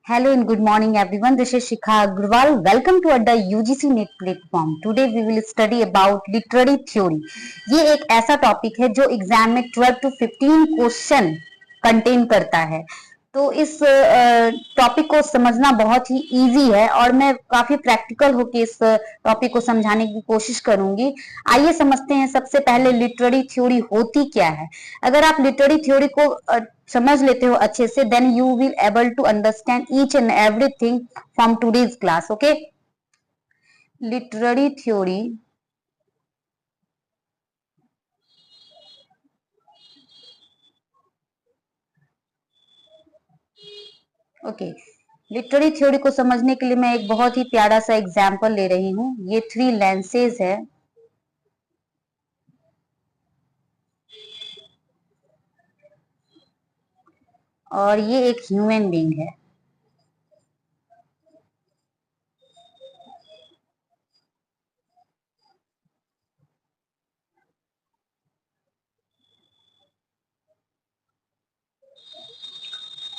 Hello and good morning everyone. This is Shikha Agrawal. Welcome to the UGC NET platform. Today we will study about literary theory. ये एक ऐसा topic है जो exam में 12 to 15 question contain करता है। तो इस टॉपिक को समझना बहुत ही इजी है और मैं काफी प्रैक्टिकल होकर इस टॉपिक को समझाने की कोशिश करूंगी। आइए समझते हैं सबसे पहले लिटरेरी थ्योरी होती क्या है। अगर आप लिटरेरी थ्योरी को समझ लेते हो अच्छे से, then you will able to understand each and everything from today's class. Okay, literary theory okay literary theory को समझने के लिए मैं एक बहुत ही प्यारा सा एग्जाम्पल ले रही हूँ। ये 3 लेंसेज है और ये एक ह्यूमन बीइंग है।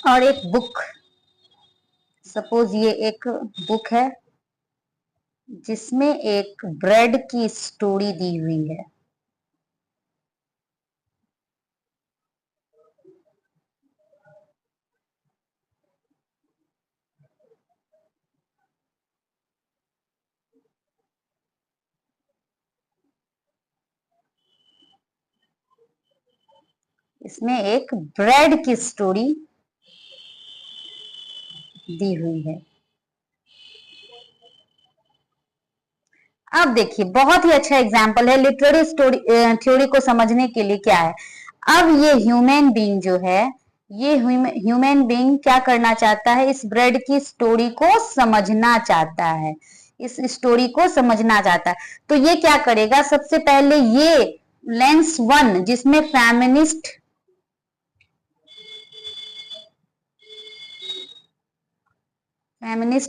और एक बुक, सपोज ये एक बुक है जिसमें एक ब्रेड की स्टोरी दी हुई है। इसमें एक ब्रेड की स्टोरी दी हुई है। अब देखिए, बहुत ही अच्छा एग्जाम्पल है लिटरेरी स्टोरी थ्योरी को समझने के लिए। क्या है, अब ये ह्यूमन बीइंग जो है, ये ह्यूमन बीइंग क्या करना चाहता है, इस ब्रेड की स्टोरी को समझना चाहता है, इस स्टोरी को समझना चाहता है। तो ये क्या करेगा, सबसे पहले ये लेंस 1 जिसमें फेमिनिस्ट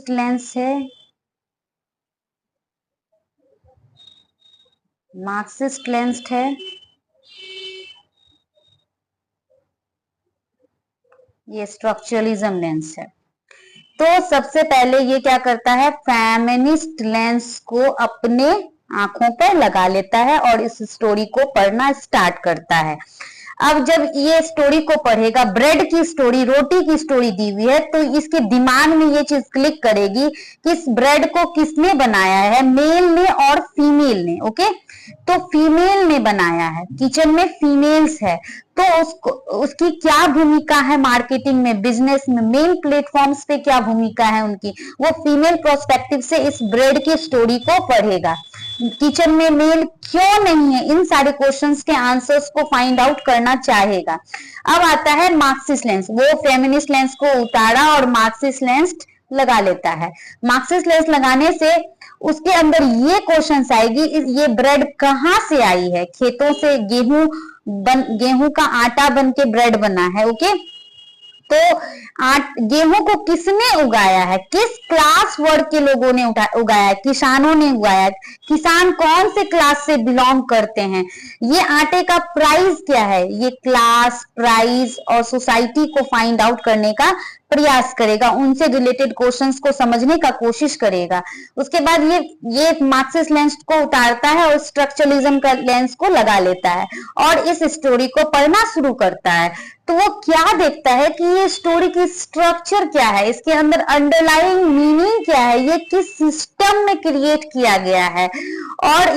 लेंस है, मार्क्सिस्ट लेंस है, ये स्ट्रक्चरलिज्म लेंस है। तो सबसे पहले ये क्या करता है, फेमिनिस्ट लेंस को अपने आंखों पर लगा लेता है और इस स्टोरी को पढ़ना स्टार्ट करता है। अब जब ये स्टोरी को पढ़ेगा, ब्रेड की स्टोरी, रोटी की स्टोरी दी हुई है, तो इसके दिमाग में ये चीज क्लिक करेगी कि इस ब्रेड को किसने बनाया है, मेल ने और फीमेल ने। ओके, तो फीमेल ने बनाया है, किचन में फीमेल्स है, तो उसकी क्या भूमिका है मार्केटिंग में, बिजनेस में, मेन प्लेटफॉर्म्स पे क्या भूमिका है उनकी, वो फीमेल प्रोस्पेक्टिव से इस ब्रेड की स्टोरी को पढ़ेगा। किचन में मेल क्यों नहीं है, इन सारे क्वेश्चंस के आंसर्स को फाइंड आउट करना चाहेगा। अब आता है मार्क्सिस्ट लेंस, वो फेमिनिस्ट लेंस को उतारा और मार्क्सिस्ट लेंस लगा लेता है। मार्क्सिस्ट लेंस लगाने से उसके अंदर ये क्वेश्चन आएगी, ये ब्रेड कहाँ से आई है, खेतों से गेहूं का आटा बन के ब्रेड बना है। ओके, तो गेहूं को किसने उगाया है, किस क्लास वर्ग के लोगों ने उगाया है, किसानों ने उगाया है। किसान कौन से क्लास से बिलोंग करते हैं, ये आटे का प्राइस क्या है, ये क्लास, प्राइस और सोसाइटी को फाइंड आउट करने का प्रयास करेगा, उनसे रिलेटेड क्वेश्चंस को समझने का कोशिश करेगा। उसके बाद ये मार्क्सिस्ट लेंस को उतारता है और स्ट्रक्चरलिज्म का लेंस को लगा लेता है और इस स्टोरी को पढ़ना शुरू करता है। तो वो क्या देखता है कि ये स्टोरी की स्ट्रक्चर क्या है, इसके अंदर अंडरलाइंग मीनिंग क्या है, ये किस सिस्टम में क्रिएट किया गया है, और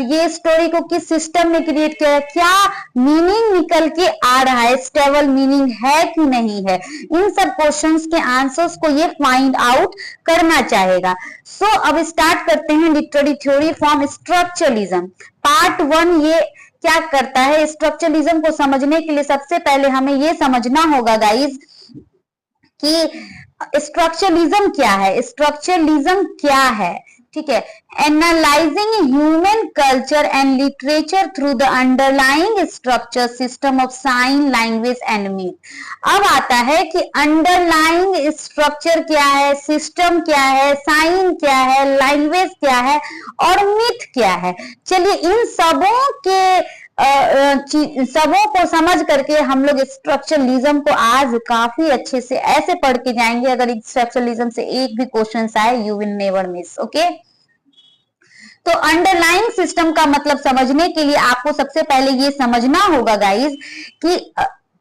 ये स्टोरी को किस सिस्टम में क्रिएट किया है, क्या मीनिंग निकल के आ रहा है, स्टेबल मीनिंग है कि नहीं है, इन सब क्वेश्चंस के आंसर्स को ये फाइंड आउट करना चाहेगा। सो अब स्टार्ट करते हैं literary theory from structuralism. Part 1 ये क्या करता है, स्ट्रक्चरलिज्म को समझने के लिए सबसे पहले हमें ये समझना होगा गाइस कि स्ट्रक्चरलिज्म क्या है। स्ट्रक्चरलिज्म क्या है, ठीक है, analysing human culture and literature through the underlying structure system of sine, language and myth. अब आता है कि अंडरलाइंग स्ट्रक्चर क्या है, सिस्टम क्या है, साइन क्या है, लैंग्वेज क्या है और मिथ क्या है। चलिए इन सबों के सबों को समझ करके हम लोग स्ट्रक्चरलिज्म को आज काफी अच्छे से ऐसे पढ़ के जाएंगे, अगर स्ट्रक्चरलिज्म से एक भी क्वेश्चन आए you will never miss. Okay, तो अंडरलाइंग सिस्टम का मतलब समझने के लिए आपको सबसे पहले ये समझना होगा गाइस कि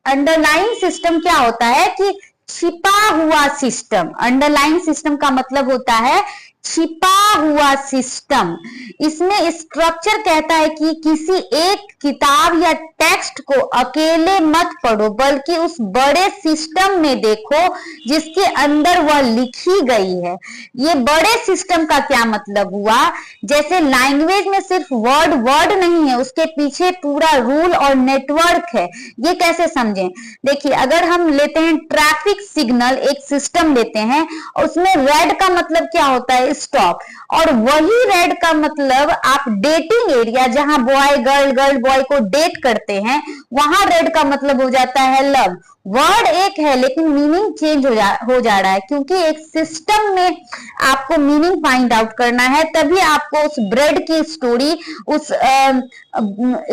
अंडरलाइंग सिस्टम क्या होता है, कि छिपा हुआ सिस्टम। अंडरलाइंग सिस्टम का मतलब होता है छिपा हुआ सिस्टम। इसमें स्ट्रक्चर कहता है कि किसी एक किताब या टेक्स्ट को अकेले मत पढ़ो, बल्कि उस बड़े सिस्टम में देखो जिसके अंदर वह लिखी गई है। ये बड़े सिस्टम का क्या मतलब हुआ, जैसे लैंग्वेज में सिर्फ वर्ड वर्ड नहीं है, उसके पीछे पूरा रूल और नेटवर्क है। ये कैसे समझें, देखिए अगर हम लेते हैं ट्रैफिक सिग्नल, एक सिस्टम लेते हैं, उसमें रेड का मतलब क्या होता है, स्टॉप, और वही रेड का मतलब आप डेटिंग एरिया जहां बॉय गर्ल गर्ल बॉय को डेट करते हैं, वहां रेड का मतलब हो जाता है लव। वर्ड एक है लेकिन मीनिंग चेंज हो जा रहा है, क्योंकि एक सिस्टम में आपको मीनिंग फाइंड आउट करना है, तभी आपको उस ब्रेड की स्टोरी, उस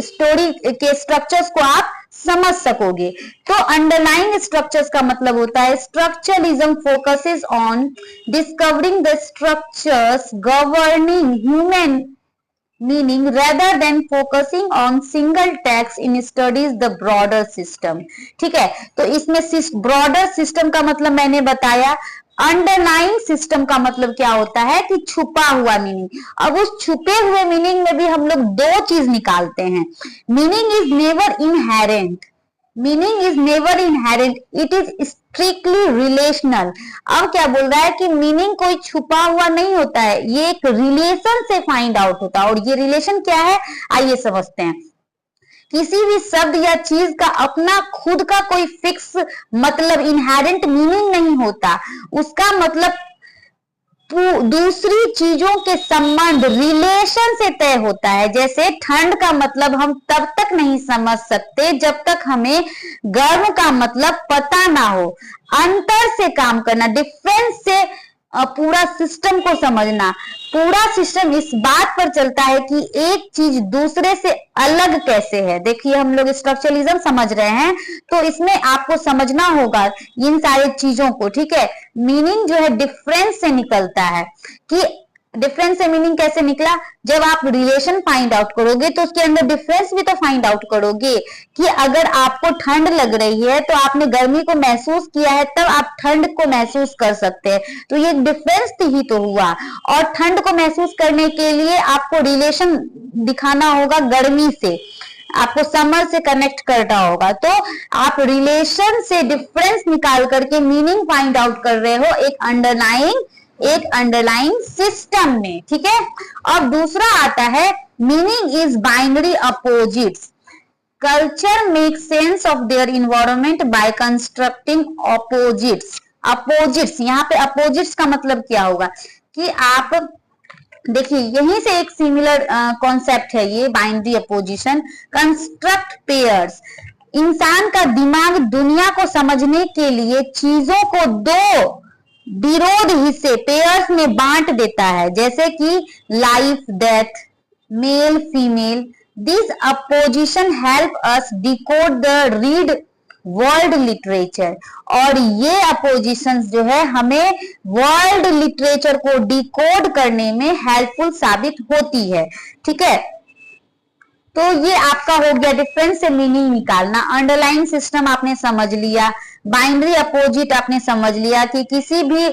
स्टोरी के स्ट्रक्चर्स को आप समझ सकोगे। तो अंडरलाइंग स्ट्रक्चर्स का मतलब होता है structuralism focuses on discovering the structures governing human meaning rather than focusing on single text in studies the broader system। ठीक है, तो इसमें ब्रॉडर सिस्टम का मतलब मैंने बताया। अंडरलाइंग सिस्टम का मतलब क्या होता है कि छुपा हुआ मीनिंग। अब उस छुपे हुए मीनिंग में भी हम लोग दो चीज निकालते हैं, meaning is never inherent, meaning is never inherent, it is strictly relational. अब क्या बोल रहा है कि मीनिंग कोई छुपा हुआ नहीं होता है, ये एक रिलेशन से फाइंड आउट होता है। और ये रिलेशन क्या है, आइए समझते हैं। किसी भी शब्द या चीज का अपना खुद का कोई फिक्स मतलब इनहेरेंट मीनिंग नहीं होता, उसका मतलब दूसरी चीजों के संबंध रिलेशन से तय होता है। जैसे ठंड का मतलब हम तब तक नहीं समझ सकते जब तक हमें गर्म का मतलब पता ना हो। अंतर से काम करना, डिफरेंस से पूरा सिस्टम को समझना। पूरा सिस्टम इस बात पर चलता है कि एक चीज दूसरे से अलग कैसे है। देखिए हम लोग स्ट्रक्चरलिज्म समझ रहे हैं, तो इसमें आपको समझना होगा इन सारी चीजों को। ठीक है, मीनिंग जो है डिफरेंस से निकलता है। कि डिफरेंस से मीनिंग कैसे निकला, जब आप रिलेशन फाइंड आउट करोगे तो उसके अंदर डिफरेंस भी तो फाइंड आउट करोगे। कि अगर आपको ठंड लग रही है तो आपने गर्मी को महसूस किया है, तब आप ठंड को महसूस कर सकते हैं, तो ये डिफरेंस ही तो हुआ। और ठंड को महसूस करने के लिए आपको रिलेशन दिखाना होगा गर्मी से, आपको समर से कनेक्ट करना होगा। तो आप रिलेशन से डिफरेंस निकाल करके मीनिंग फाइंड आउट कर रहे हो एक अंडरलाइंग सिस्टम में। ठीक है, अब दूसरा आता है meaning is binary opposites. Culture make sense of their environment by constructing opposites. Opposites, यहाँ पे अपोजिट्स का मतलब क्या होगा कि आप देखिए यहीं से एक सिमिलर कॉन्सेप्ट है ये बाइनरी अपोजिशन। कंस्ट्रक्ट पेयर्स, इंसान का दिमाग दुनिया को समझने के लिए चीजों को दो विरोध हिस्से पेयर्स में बांट देता है, जैसे कि life death, male female. This opposition help us decode the read world literature. और ये अपोजिशंस जो है हमें वर्ल्ड लिटरेचर को डिकोड करने में हेल्पफुल साबित होती है। ठीक है, तो ये आपका हो गया डिफरेंस से मीनिंग निकालना। अंडरलाइन सिस्टम आपने समझ लिया, बाइनरी अपोजिट आपने समझ लिया कि किसी भी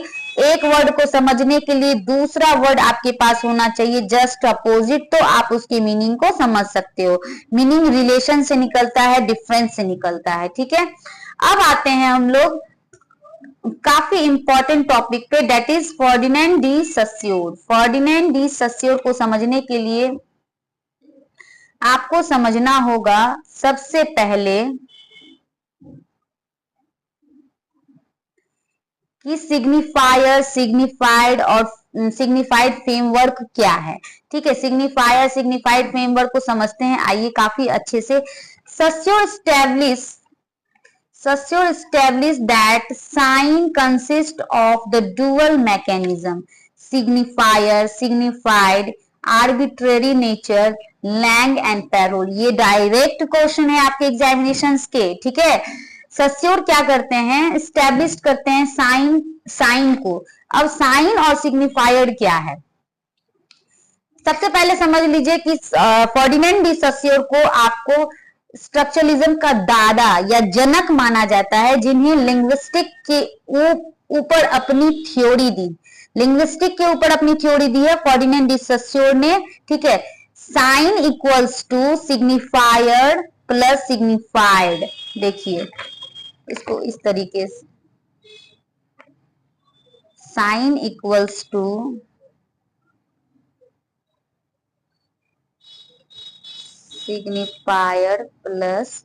एक वर्ड को समझने के लिए दूसरा वर्ड आपके पास होना चाहिए जस्ट अपोजिट, तो आप उसकी मीनिंग को समझ सकते हो। मीनिंग रिलेशन से निकलता है, डिफरेंस से निकलता है। ठीक है, अब आते हैं हम लोग काफी इंपॉर्टेंट टॉपिक पे, that is Ferdinand de Saussure. Ferdinand de Saussure को समझने के लिए आपको समझना होगा सबसे पहले कि सिग्निफायर, सिग्निफाइड और सिग्निफाइड फ्रेमवर्क क्या है। ठीक है, सिग्निफायर सिग्निफाइड फ्रेमवर्क को समझते हैं, आइए काफी अच्छे से। Saussure establish that sign consist of the dual mechanism signifier signified arbitrary nature, langue and parole. ये डायरेक्ट क्वेश्चन है आपके एग्जामिनेशंस के, ठीक है। सस्योर क्या करते हैं, स्टैब्लिश करते हैं साइन को। अब साइन और सिग्निफायर क्या है, सबसे पहले समझ लीजिए कि फर्डिनेंड डी सस्योर को आपको स्ट्रक्चरलिज्म का दादा या जनक माना जाता है, जिन्हें लिंग्विस्टिक के ऊपर अपनी थ्योरी दी, लिंग्विस्टिक के ऊपर अपनी थ्योरी दी है फर्डिनेंड डी सस्योर ने, ठीक है। Sign equals to signifier plus signified. देखिए इसको इस तरीके से, sign equals to signifier plus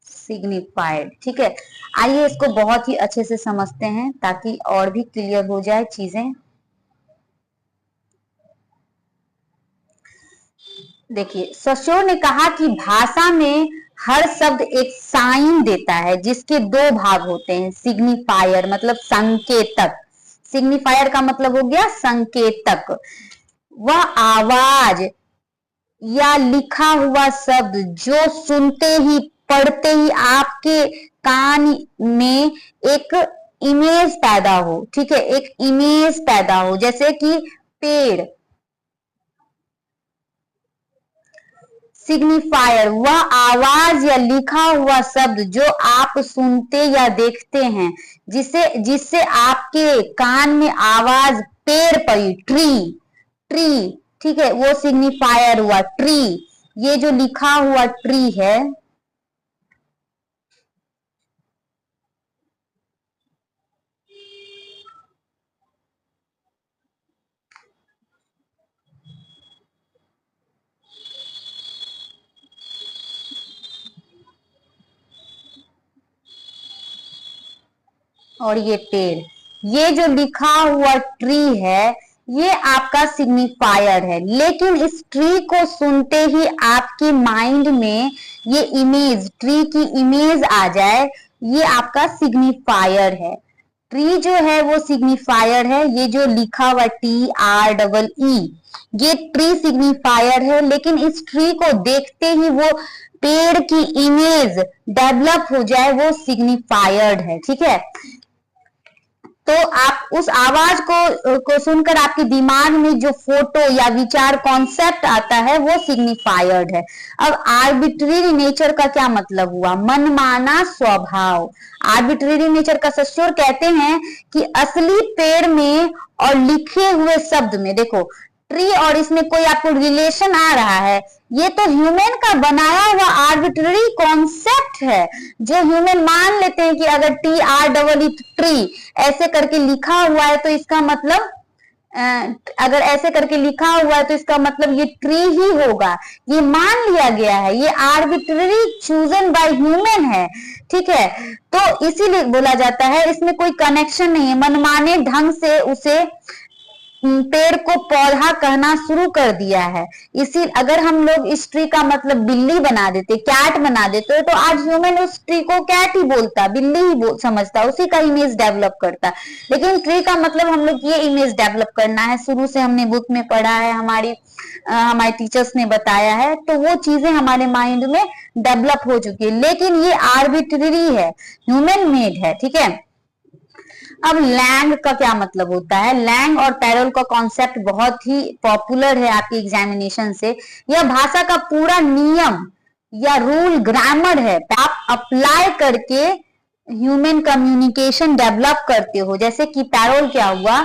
signified, ठीक है। आइए इसको बहुत ही अच्छे से समझते हैं ताकि और भी क्लियर हो जाए चीजें। देखिए सस्योर ने कहा कि भाषा में हर शब्द एक साइन देता है जिसके दो भाग होते हैं, सिग्निफायर मतलब संकेतक, सिग्निफायर का मतलब हो गया संकेतक, वह आवाज या लिखा हुआ शब्द जो सुनते ही पढ़ते ही आपके कान में एक इमेज पैदा हो, ठीक है, एक इमेज पैदा हो, जैसे कि पेड़। सिग्निफायर वह आवाज या लिखा हुआ शब्द जो आप सुनते या देखते हैं, जिससे आपके कान में आवाज पेड़ पड़ी, ट्री, ट्री, ठीक है, वो सिग्निफायर हुआ ट्री। ये जो लिखा हुआ ट्री है, और ये पेड़, ये जो लिखा हुआ ट्री है ये आपका सिग्निफायर है। लेकिन इस ट्री को सुनते ही आपके माइंड में ये इमेज, ट्री की इमेज आ जाए, ये आपका सिग्निफायर है। ट्री जो है वो सिग्निफायर है, ये जो लिखा हुआ TREE ये ट्री सिग्निफायर है। लेकिन इस ट्री को देखते ही वो पेड़ की इमेज डेवलप हो जाए, वो सिग्निफायर्ड है, ठीक है। तो आप उस आवाज को सुनकर आपके दिमाग में जो फोटो या विचार कॉन्सेप्ट आता है वो सिग्निफायर्ड है। अब आर्बिट्रेरी नेचर का क्या मतलब हुआ, मनमाना स्वभाव। आर्बिट्रेरी नेचर का सस्योर कहते हैं कि असली पेड़ में और लिखे हुए शब्द में, देखो ट्री और इसमें कोई आपको रिलेशन आ रहा है, ये तो ह्यूमन का बनाया हुआ आर्बिट्ररी कॉन्सेप्ट है, जो ह्यूमन मान लेते हैं कि अगर TREE ट्री ऐसे करके लिखा हुआ है तो इसका मतलब अगर ऐसे करके लिखा हुआ है तो इसका मतलब ये ट्री ही होगा, ये मान लिया गया है, ये आर्बिट्ररी चूजन बाय ह्यूमन है, ठीक है। तो इसीलिए बोला जाता है इसमें कोई कनेक्शन नहीं है, मनमाने ढंग से उसे पेड़ को पौधा कहना शुरू कर दिया है। इसी अगर हम लोग इस ट्री का मतलब बिल्ली बना देते, कैट बना देते, तो आज ह्यूमन उस ट्री को कैट ही बोलता, बिल्ली ही समझता, उसी का इमेज डेवलप करता। लेकिन ट्री का मतलब हम लोग ये इमेज डेवलप करना है, शुरू से हमने बुक में पढ़ा है, हमारे टीचर्स ने बताया है, तो वो चीजें हमारे माइंड में डेवलप हो चुकी है। लेकिन ये आर्बिट्ररी है, ह्यूमन मेड है, ठीक है। अब लैंग का क्या मतलब होता है, लैंग और पैरोल का कॉन्सेप्ट बहुत ही पॉपुलर है आपके एग्जामिनेशन से। यह भाषा का पूरा नियम या रूल, ग्रामर है, आप अप्लाई करके ह्यूमन कम्युनिकेशन डेवलप करते हो। जैसे कि पैरोल क्या हुआ,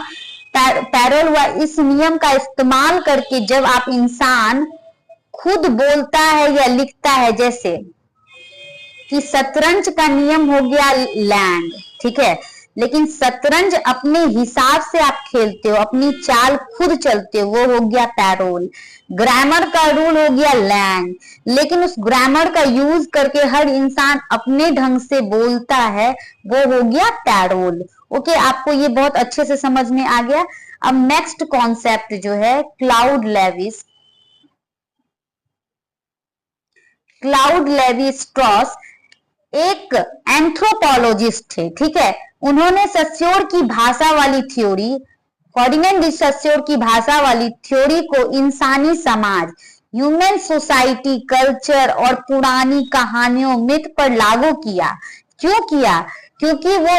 पैरोल हुआ इस नियम का इस्तेमाल करके जब आप इंसान खुद बोलता है या लिखता है, जैसे कि शतरंज का नियम हो गया लैंग, ठीक है, लेकिन शतरंज अपने हिसाब से आप खेलते हो, अपनी चाल खुद चलते हो, वो हो गया पैरोल। ग्रामर का रूल हो गया लैंग, लेकिन उस ग्रामर का यूज करके हर इंसान अपने ढंग से बोलता है, वो हो गया पैरोल। ओके, आपको ये बहुत अच्छे से समझ में आ गया। अब नेक्स्ट कॉन्सेप्ट जो है Claude Levis, Claude Levi Strauss एक एंथ्रोपोलॉजिस्ट थे, ठीक है। उन्होंने सस्योर की भाषा वाली थ्योरी, फर्डिनेंड डी सस्योर की भाषा वाली थ्योरी को इंसानी समाज, ह्यूमन सोसाइटी, कल्चर और पुरानी कहानियों, मिथ पर लागू किया। क्यों किया? क्योंकि वो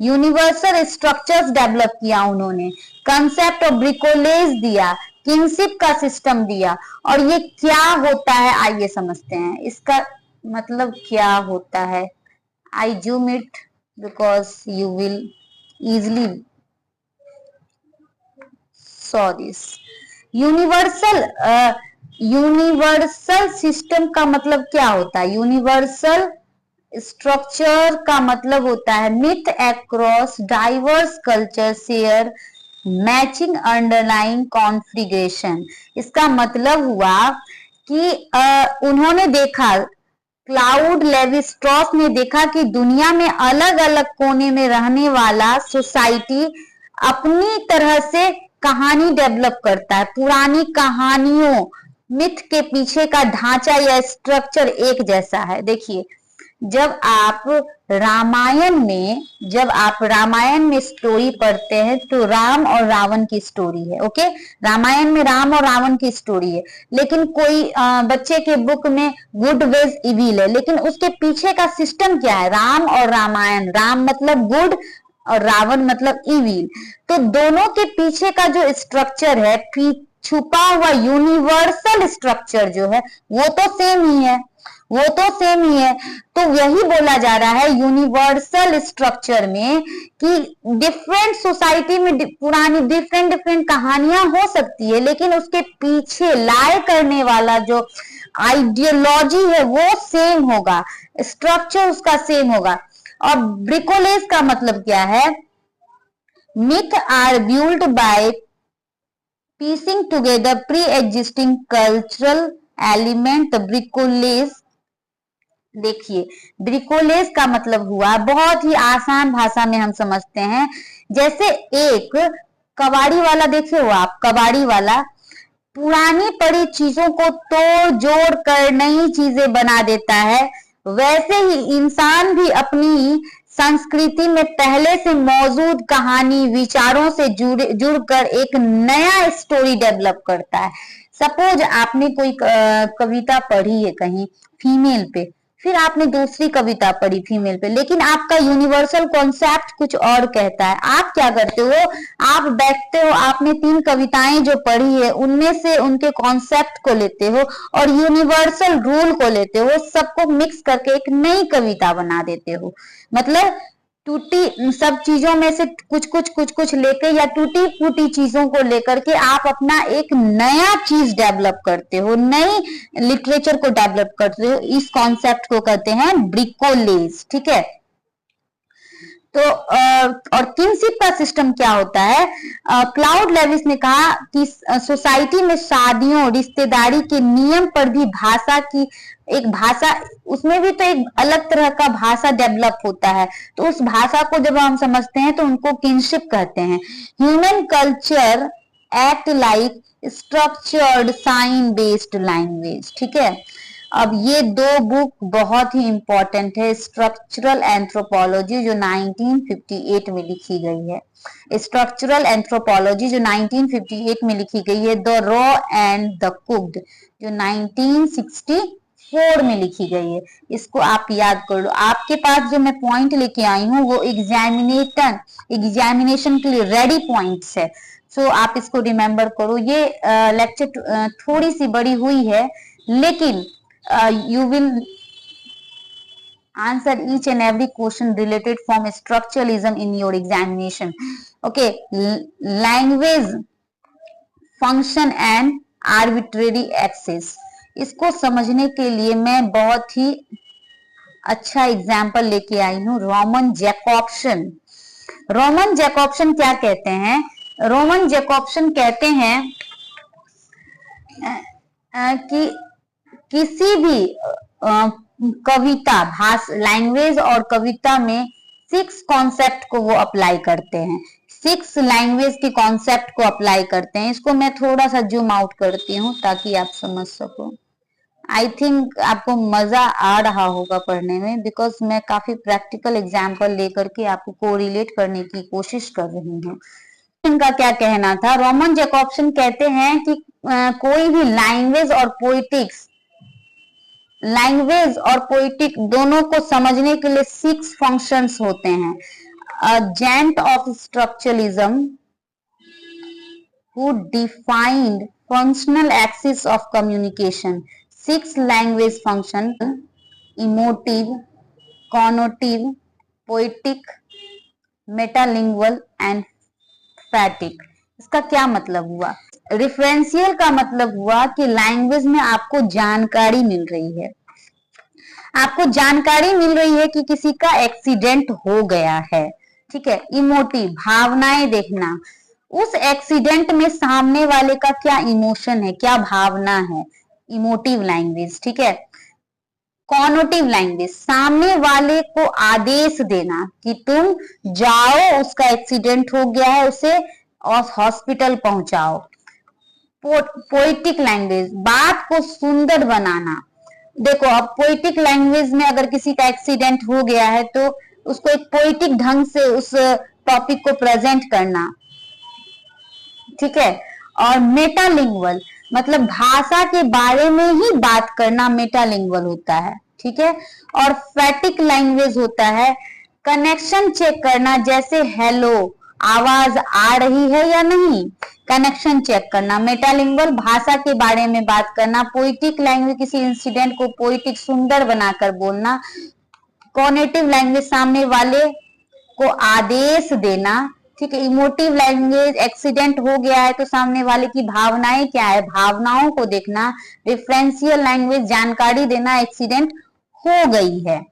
यूनिवर्सल स्ट्रक्चर्स डेवलप किया उन्होंने, कंसेप्ट ऑफ ब्रिकोलेज दिया, किंगशिप का सिस्टम दिया। और ये क्या होता है आइए समझते हैं, इसका मतलब क्या होता है। आई zoom it because you will easily saw this। Universal system का मतलब क्या होता है? यूनिवर्सल स्ट्रक्चर का मतलब होता है myth across diverse culture share matching underline configuration. इसका मतलब हुआ कि उन्होंने देखा, क्लाउड लेवी स्ट्रॉस ने देखा कि दुनिया में अलग अलग कोने में रहने वाला सोसाइटी अपनी तरह से कहानी डेवलप करता है। पुरानी कहानियों, मिथ के पीछे का ढांचा या स्ट्रक्चर एक जैसा है। देखिए, जब आप रामायण में स्टोरी पढ़ते हैं तो राम और रावण की स्टोरी है। ओके, रामायण में राम और रावण की स्टोरी है, लेकिन कोई बच्चे के बुक में गुड वेज इविल है, लेकिन उसके पीछे का सिस्टम क्या है? राम और रामायण, राम मतलब गुड और रावण मतलब इविल। तो दोनों के पीछे का जो स्ट्रक्चर है, छुपा हुआ यूनिवर्सल स्ट्रक्चर जो है, वो तो सेम ही है। तो यही बोला जा रहा है यूनिवर्सल स्ट्रक्चर में कि डिफरेंट सोसाइटी में पुरानी डिफरेंट कहानियां हो सकती है, लेकिन उसके पीछे लाए करने वाला जो आइडियोलॉजी है वो सेम होगा, स्ट्रक्चर उसका सेम होगा। और ब्रिकोलेज का मतलब क्या है? Myth are build by piecing together pre-existing cultural element। Bricolage, देखिए, ब्रिकोलेज का मतलब हुआ, बहुत ही आसान भाषा में हम समझते हैं, जैसे एक कबाड़ी वाला, देखे हो आप, कबाड़ी वाला पुरानी पड़ी चीजों को तोड़ जोड़ कर नई चीजें बना देता है, वैसे ही इंसान भी अपनी संस्कृति में पहले से मौजूद कहानी, विचारों से जुड़कर एक नया स्टोरी डेवलप करता है। सपोज आपने कोई कविता पढ़ी है कहीं फीमेल पे, फिर आपने दूसरी कविता पढ़ी फीमेल पे, लेकिन आपका यूनिवर्सल कॉन्सेप्ट कुछ और कहता है। आप क्या करते हो? आप बैठते हो, आपने 3 कविताएं जो पढ़ी है उनमें से उनके कॉन्सेप्ट को लेते हो और यूनिवर्सल रूल को लेते हो, सबको मिक्स करके एक नई कविता बना देते हो। मतलब टूटी सब चीजों में से कुछ लेके या टूटी फूटी चीजों को लेकर के आप अपना एक नया चीज डेवलप करते हो, नई लिटरेचर को डेवलप करते हो। इस कॉन्सेप्ट को कहते हैं ब्रिकोलेज। ठीक है, तो और किंगशिप का सिस्टम क्या होता है? क्लाउड लेविस ने कहा कि सोसाइटी में शादियों, रिश्तेदारी के नियम पर भी भाषा उसमें भी तो एक अलग तरह का भाषा डेवलप होता है। तो उस भाषा को जब हम समझते हैं तो उनको किंगशिप कहते हैं। Human culture act like structured sign based language. ठीक है, अब ये 2 बुक बहुत ही इंपॉर्टेंट है। स्ट्रक्चरल एंथ्रोपोलॉजी जो 1958 में लिखी गई है, स्ट्रक्चरल एंथ्रोपोलॉजी जो 1958 में लिखी गई है। The raw and the cooked जो 1964 में लिखी गई है। इसको आप याद कर लो। आपके पास जो मैं पॉइंट लेके आई हूँ वो एग्जामिनेशन के लिए रेडी पॉइंट्स है, सो आप इसको रिमेम्बर करो। ये लेक्चर थोड़ी सी बड़ी हुई है, लेकिन you will answer each and every question related from structuralism in your examination। okay, language function and arbitrary access, इसको समझने के लिए मैं बहुत ही अच्छा एग्जाम्पल लेके आई हूँ। रोमन जैकॉब्सन क्या कहते हैं? रोमन जैकॉब्सन कहते हैं कि किसी भी कविता, लैंग्वेज और कविता में 6 कॉन्सेप्ट को वो अप्लाई करते हैं, 6 लैंग्वेज के कॉन्सेप्ट को अप्लाई करते हैं। इसको मैं थोड़ा सा जूम आउट करती हूँ ताकि आप समझ सको। आई थिंक आपको मजा आ रहा होगा पढ़ने में, बिकॉज मैं काफी प्रैक्टिकल एग्जाम्पल लेकर के आपको कोरिलेट करने की कोशिश कर रही हूँ। इनका क्या कहना था, रोमन जैकॉब्सन कहते हैं कि कोई भी लैंग्वेज और पोइटिक दोनों को समझने के लिए 6 फंक्शंस होते हैं। Giant of structuralism who defined functional axis of communication, 6 language function: emotive, connotative, poetic, metalingual and फैटिक। इसका क्या मतलब हुआ? रिफरेंशियल का मतलब हुआ कि लैंग्वेज में आपको जानकारी मिल रही है, आपको जानकारी मिल रही है कि किसी का एक्सीडेंट हो गया है, ठीक है। इमोटिव, भावनाएं देखना, उस एक्सीडेंट में सामने वाले का क्या इमोशन है, क्या भावना है, इमोटिव लैंग्वेज, ठीक है। कॉनोटिव लैंग्वेज, सामने वाले को आदेश देना कि तुम जाओ, उसका एक्सीडेंट हो गया है, उसे हॉस्पिटल पहुंचाओ। पोइटिक लैंग्वेज, बात को सुंदर बनाना। देखो, अब पोइटिक लैंग्वेज में अगर किसी का एक्सीडेंट हो गया है तो उसको एक पोइटिक ढंग से उस टॉपिक को प्रेजेंट करना, ठीक है। और मेटालिंगुअल मतलब भाषा के बारे में ही बात करना मेटालिंगुअल होता है, ठीक है। और फैटिक लैंग्वेज होता है कनेक्शन चेक करना, जैसे हेलो, आवाज आ रही है या नहीं, कनेक्शन चेक करना। मेटालिंगुअल भाषा के बारे में बात करना। पोइटिक लैंग्वेज किसी इंसिडेंट को पोइटिक सुंदर बनाकर बोलना। कॉग्निटिव लैंग्वेज सामने वाले को आदेश देना, ठीक है। इमोटिव लैंग्वेज एक्सीडेंट हो गया है तो सामने वाले की भावनाएं क्या है, भावनाओं को देखना। रिफरेंशियल लैंग्वेज जानकारी देना, एक्सीडेंट हो गई है।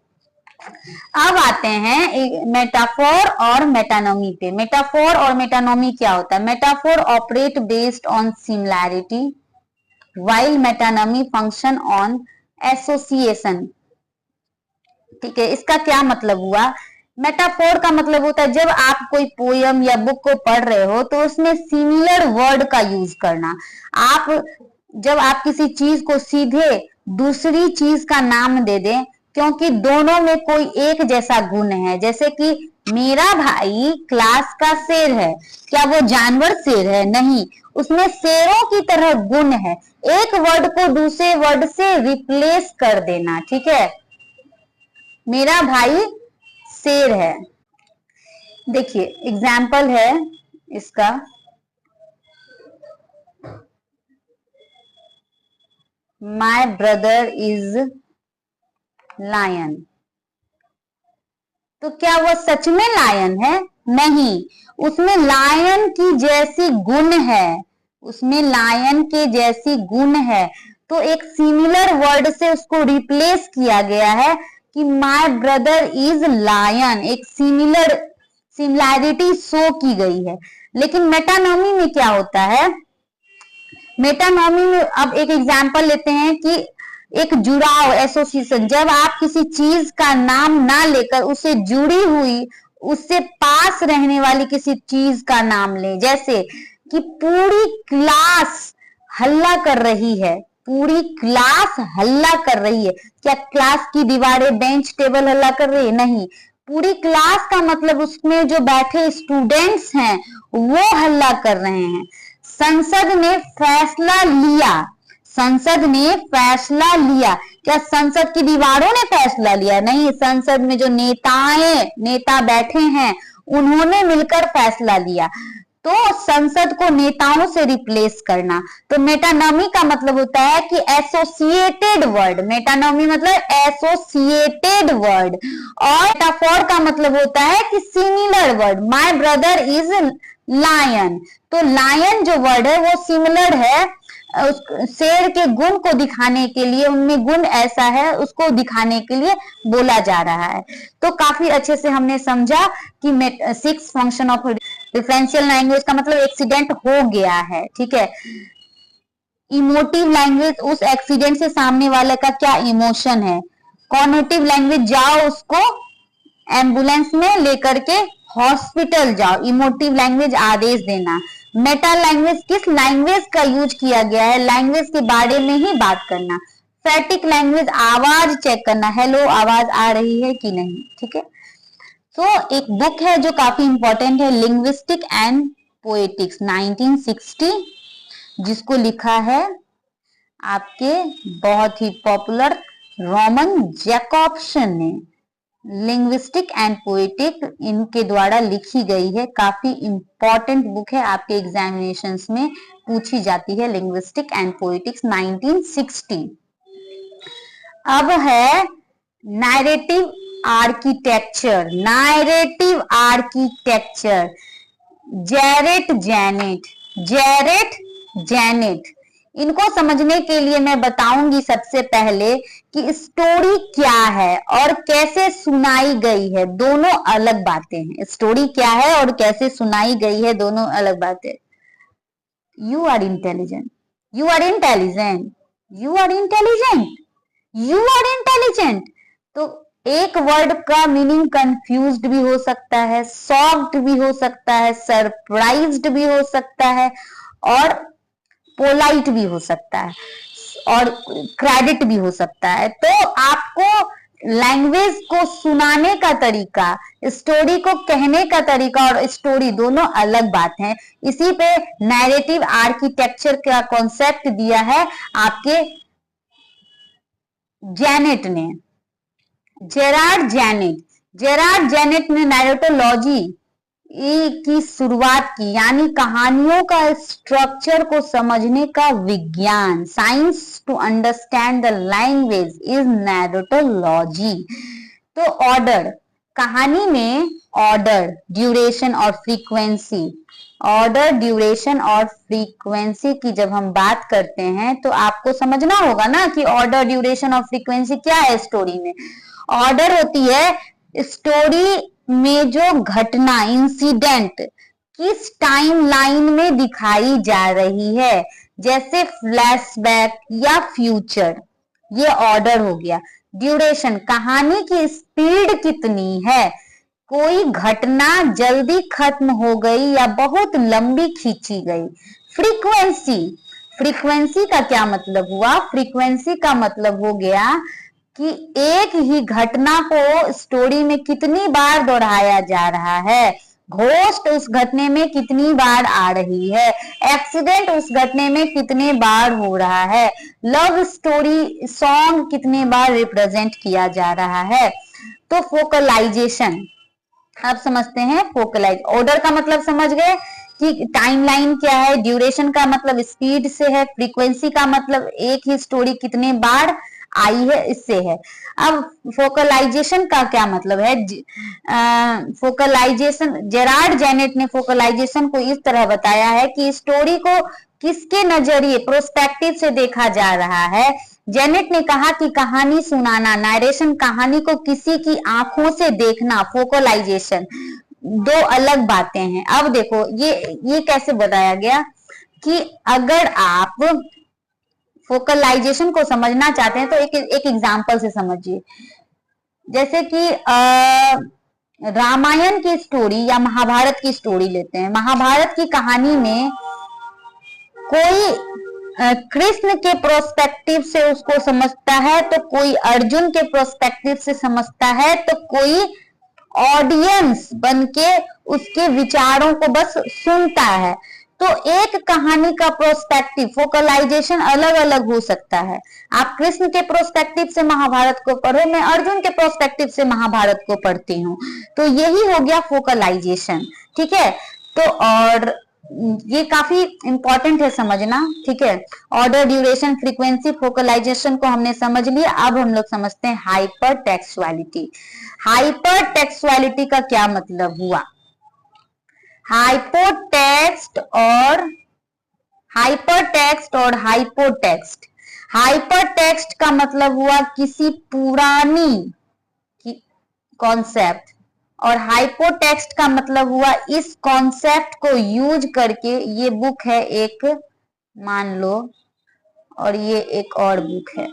अब आते हैं मेटाफोर और मेटानोमी पे। मेटाफोर और मेटानोमी क्या होता है? Metaphor operate based on similarity while metonymy function on association, ठीक है। इसका क्या मतलब हुआ? मेटाफोर का मतलब होता है जब आप कोई पोयम या बुक को पढ़ रहे हो तो उसमें सिमिलर वर्ड का यूज करना। जब आप किसी चीज को सीधे दूसरी चीज का नाम दे दें, क्योंकि दोनों में कोई एक जैसा गुण है, जैसे कि मेरा भाई क्लास का शेर है, क्या वो जानवर शेर है? नहीं, उसमें शेरों की तरह गुण है। एक वर्ड को दूसरे वर्ड से रिप्लेस कर देना, ठीक है। मेरा भाई शेर है। देखिए एग्जाम्पल है इसका, माय ब्रदर इज लायन। तो क्या वो सच में लायन है? नहीं, उसमें लायन की जैसी गुण है, उसमें लायन के जैसी गुण है। तो एक सिमिलर वर्ड से उसको रिप्लेस किया गया है कि माय ब्रदर इज लायन, एक सिमिलैरिटी शो की गई है। लेकिन मेटानोमी में क्या होता है? मेटानोमी में अब एक एग्जांपल लेते हैं कि एक जुड़ाव, एसोसिएशन, जब आप किसी चीज का नाम ना लेकर उसे जुड़ी हुई, उससे पास रहने वाली किसी चीज का नाम ले, जैसे कि पूरी क्लास हल्ला कर रही है, पूरी क्लास हल्ला कर रही है। क्या क्लास की दीवारें, बेंच, टेबल हल्ला कर रही है? नहीं, पूरी क्लास का मतलब उसमें जो बैठे स्टूडेंट्स हैं वो हल्ला कर रहे हैं। संसद ने फैसला लिया, संसद ने फैसला लिया। क्या संसद की दीवारों ने फैसला लिया? नहीं, संसद में जो नेता बैठे हैं उन्होंने मिलकर फैसला लिया। तो संसद को नेताओं से रिप्लेस करना। तो मेटानोमी का मतलब होता है कि एसोसिएटेड वर्ड, मेटानोमी मतलब एसोसिएटेड वर्ड। और मेटाफोर का मतलब होता है कि similar word. My brother is lion, तो लायन जो वर्ड है वो सिमिलर है, शेर के गुण को दिखाने के लिए, उनमें गुण ऐसा है उसको दिखाने के लिए बोला जा रहा है। तो काफी अच्छे से हमने समझा कि 6 फंक्शन ऑफ डिफरेंशियल लैंग्वेज का मतलब एक्सीडेंट हो गया है, ठीक है। इमोटिव लैंग्वेज, उस एक्सीडेंट से सामने वाले का क्या इमोशन है। कॉग्निटिव लैंग्वेज, जाओ उसको एम्बुलेंस में लेकर के हॉस्पिटल जाओ। इमोटिव लैंग्वेज, आदेश देना। मेटा लैंग्वेज, किस लैंग्वेज का यूज किया गया है, लैंग्वेज के बारे में ही बात करना। एम्फेटिक लैंग्वेज, आवाज चेक करना, हेलो आवाज आ रही है कि नहीं, ठीक है। तो एक बुक है जो काफी इंपॉर्टेंट है, लिंग्विस्टिक एंड पोएटिक्स 1960, जिसको लिखा है आपके बहुत ही पॉपुलर रोमन जैकॉब्सन ने। लिंग्विस्टिक एंड पोएटिक इनके द्वारा लिखी गई है, काफी इंपॉर्टेंट बुक है, आपके एग्जामिनेशंस में पूछी जाती है, लिंग्विस्टिक एंड पोएटिक्स 1960। अब है narrative architecture, narrative architecture, Jarrett Janet, Jarrett Janet. इनको समझने के लिए मैं बताऊंगी सबसे पहले कि स्टोरी क्या है और कैसे सुनाई गई है, दोनों अलग बातें हैं। स्टोरी क्या है और कैसे सुनाई गई है, दोनों अलग बातें। You are intelligent, you are intelligent, you are intelligent, you are intelligent. तो एक वर्ड का मीनिंग कंफ्यूज्ड भी हो सकता है, शॉक्ड भी हो सकता है, सरप्राइज्ड भी हो सकता है, और पोलाइट भी हो सकता है, और क्रेडिट भी हो सकता है। तो आपको लैंग्वेज को सुनाने का तरीका, स्टोरी को कहने का तरीका और स्टोरी दोनों अलग बात है। इसी पे नैरेटिव आर्किटेक्चर का कॉन्सेप्ट दिया है आपके जेनेट ने, जेरार्ड जेनेट। जेरार्ड जेनेट ने नैरेटोलॉजी की शुरुआत की, यानी कहानियों का स्ट्रक्चर को समझने का विज्ञान, science to understand the language is narratology. तो ऑर्डर, कहानी में ऑर्डर, ड्यूरेशन और फ्रीक्वेंसी, ऑर्डर, ड्यूरेशन और फ्रीक्वेंसी की जब हम बात करते हैं तो आपको समझना होगा ना कि ऑर्डर, ड्यूरेशन और फ्रीक्वेंसी क्या है स्टोरी में। ऑर्डर होती है स्टोरी में जो घटना, इंसिडेंट किस टाइम लाइन में दिखाई जा रही है, जैसे फ्लैशबैक या फ्यूचर, ये ऑर्डर हो गया। ड्यूरेशन, कहानी की स्पीड कितनी है, कोई घटना जल्दी खत्म हो गई या बहुत लंबी खींची गई। फ्रीक्वेंसी, फ्रीक्वेंसी का क्या मतलब हुआ, फ्रीक्वेंसी का मतलब हो गया कि एक ही घटना को स्टोरी में कितनी बार दोहराया जा रहा है, घोस्ट उस घटने में कितनी बार आ रही है, एक्सीडेंट उस घटने में कितने बार हो रहा है, लव स्टोरी सॉन्ग कितने बार रिप्रेजेंट किया जा रहा है। तो फोकलाइजेशन, आप समझते हैं फोकलाइज। ऑर्डर का मतलब समझ गए कि टाइमलाइन क्या है, ड्यूरेशन का मतलब स्पीड से है, फ्रीक्वेंसी का मतलब एक ही स्टोरी कितने बार आई है इससे है। अब फोकलाइजेशन का क्या मतलब है, फोकलाइजेशन, जेरार्ड जेनेट ने फोकलाइजेशन को इस तरह बताया है कि स्टोरी को किसके नजरिए, प्रोस्पेक्टिव से देखा जा रहा है। जेनेट ने कहा कि कहानी सुनाना, नरेशन, कहानी को किसी की आंखों से देखना, फोकलाइजेशन, दो अलग बातें हैं। अब देखो ये कैसे बताया गया कि अगर आप फोकलाइजेशन को समझना चाहते हैं तो एक एग्जांपल से समझिए। जैसे कि रामायण की स्टोरी या महाभारत की स्टोरी लेते हैं। महाभारत की कहानी में कोई कृष्ण के प्रोस्पेक्टिव से उसको समझता है, तो कोई अर्जुन के प्रोस्पेक्टिव से समझता है, तो कोई ऑडियंस बनके उसके विचारों को बस सुनता है। तो एक कहानी का प्रोस्पेक्टिव, फोकलाइजेशन अलग अलग हो सकता है। आप कृष्ण के प्रोस्पेक्टिव से महाभारत को पढ़ो, मैं अर्जुन के प्रोस्पेक्टिव से महाभारत को पढ़ती हूँ, तो यही हो गया फोकलाइजेशन, ठीक है। तो और ये काफी इंपॉर्टेंट है समझना, ठीक है। ऑर्डर, ड्यूरेशन, फ्रीक्वेंसी, फोकलाइजेशन को हमने समझ लिया। अब हम लोग समझते हैं हाइपर टेक्सुअलिटी। हाइपर टेक्सुअलिटी का क्या मतलब हुआ, हाइपोटेक्स्ट और हाइपरटेक्स्ट और हाइपोटेक्स्ट। हाइपरटेक्स्ट का मतलब हुआ किसी पुरानी कॉन्सेप्ट, और हाइपोटेक्स्ट का मतलब हुआ इस कॉन्सेप्ट को यूज करके, ये बुक है एक, मान लो, और ये एक और बुक है,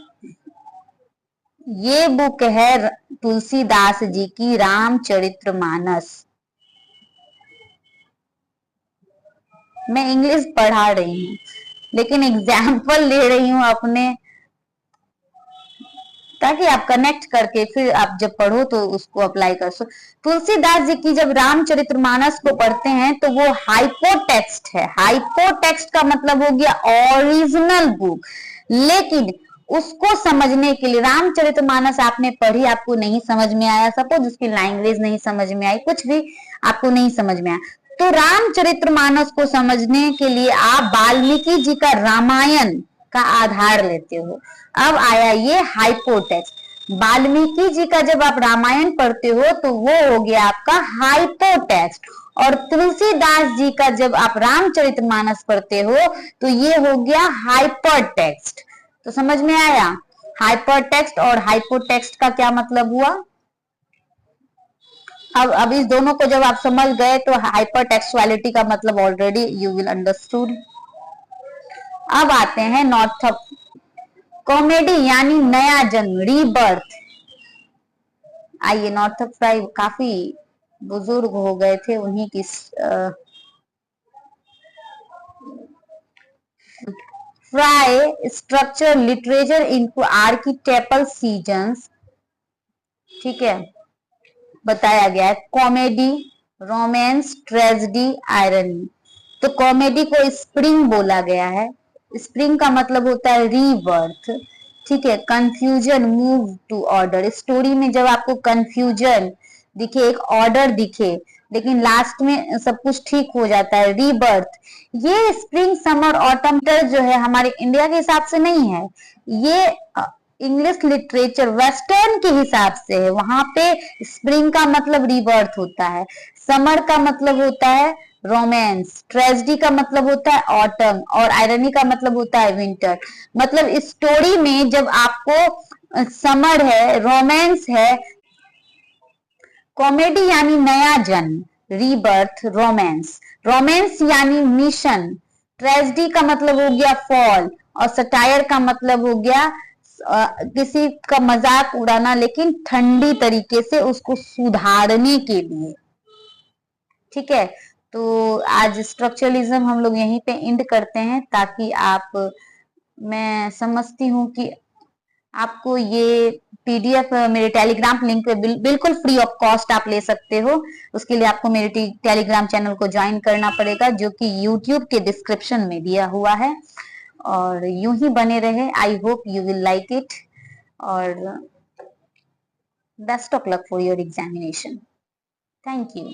ये बुक है तुलसीदास जी की रामचरितमानस। मैं इंग्लिश पढ़ा रही हूँ लेकिन एग्जाम्पल ले रही हूँ अपने ताकि आप कनेक्ट करके फिर आप जब पढ़ो तो उसको अप्लाई कर सको। तुलसीदास जी की जब रामचरितमानस को पढ़ते हैं तो वो हाइपोटेक्स्ट है। हाइपोटेक्स्ट का मतलब हो गया ओरिजिनल बुक, लेकिन उसको समझने के लिए रामचरितमानस आपने पढ़ी, आपको नहीं समझ में आया, सपोज उसकी लैंग्वेज नहीं समझ में आई, कुछ भी आपको नहीं समझ में आया, तो रामचरितमानस को समझने के लिए आप वाल्मीकि जी का रामायण का आधार लेते हो। अब आया ये हाइपोटेक्स्ट। वाल्मीकि जी का जब आप रामायण पढ़ते हो तो वो हो गया आपका हाइपोटेक्स्ट, और तुलसीदास जी का जब आप रामचरितमानस पढ़ते हो तो ये हो गया हाइपरटेक्स्ट। तो समझ में आया हाइपरटेक्स्ट और हाइपोटेक्स्ट का क्या मतलब हुआ। अब इस दोनों को जब आप समझ गए तो हाइपरटेक्सुअलिटी का मतलब ऑलरेडी यू विल अंडरस्टूड। अब आते हैं नॉर्थ ऑफ कॉमेडी यानी नया जन्म, रीबर्थ। आइए नॉर्थ ऑफ फ्राई काफी बुजुर्ग हो गए थे, उन्हीं की Frye structure literature into archetypal seasons, ठीक है, बताया गया है। Comedy, romance, tragedy, irony. तो कॉमेडी को स्प्रिंग बोला गया है। स्प्रिंग का मतलब होता है रीबर्थ, ठीक है। Confusion, move to order. Story में जब आपको कंफ्यूजन दिखे, एक ऑर्डर दिखे, लेकिन लास्ट में सब कुछ ठीक हो जाता है, रीबर्थ। ये स्प्रिंग, समर, ऑटम जो है हमारे इंडिया के हिसाब से नहीं है, ये इंग्लिश लिटरेचर वेस्टर्न के हिसाब से है। वहां पे स्प्रिंग का मतलब रीबर्थ होता है, समर का मतलब होता है रोमांस, ट्रेजेडी का मतलब होता है ऑटम, और आयरनी का मतलब होता है विंटर। मतलब स्टोरी में जब आपको समर है, रोमांस है, कॉमेडी यानी नया जन्म, रीबर्थ, रोमांस, रोमांस यानी मिशन, ट्रेजेडी का मतलब हो गया फॉल, और सटायर का मतलब हो गया किसी का मजाक उड़ाना, लेकिन ठंडी तरीके से उसको सुधारने के लिए, ठीक है। तो आज स्ट्रक्चरलिज्म हम लोग यहीं पे एंड करते हैं, ताकि आप, मैं समझती हूँ कि आपको ये पीडीएफ मेरे टेलीग्राम लिंक पे बिल्कुल फ्री ऑफ कॉस्ट आप ले सकते हो। उसके लिए आपको मेरे टेलीग्राम चैनल को ज्वाइन करना पड़ेगा, जो कि यूट्यूब के डिस्क्रिप्शन में दिया हुआ है। और यूं ही बने रहे, I hope you will like it, और best of luck for your examination. Thank you.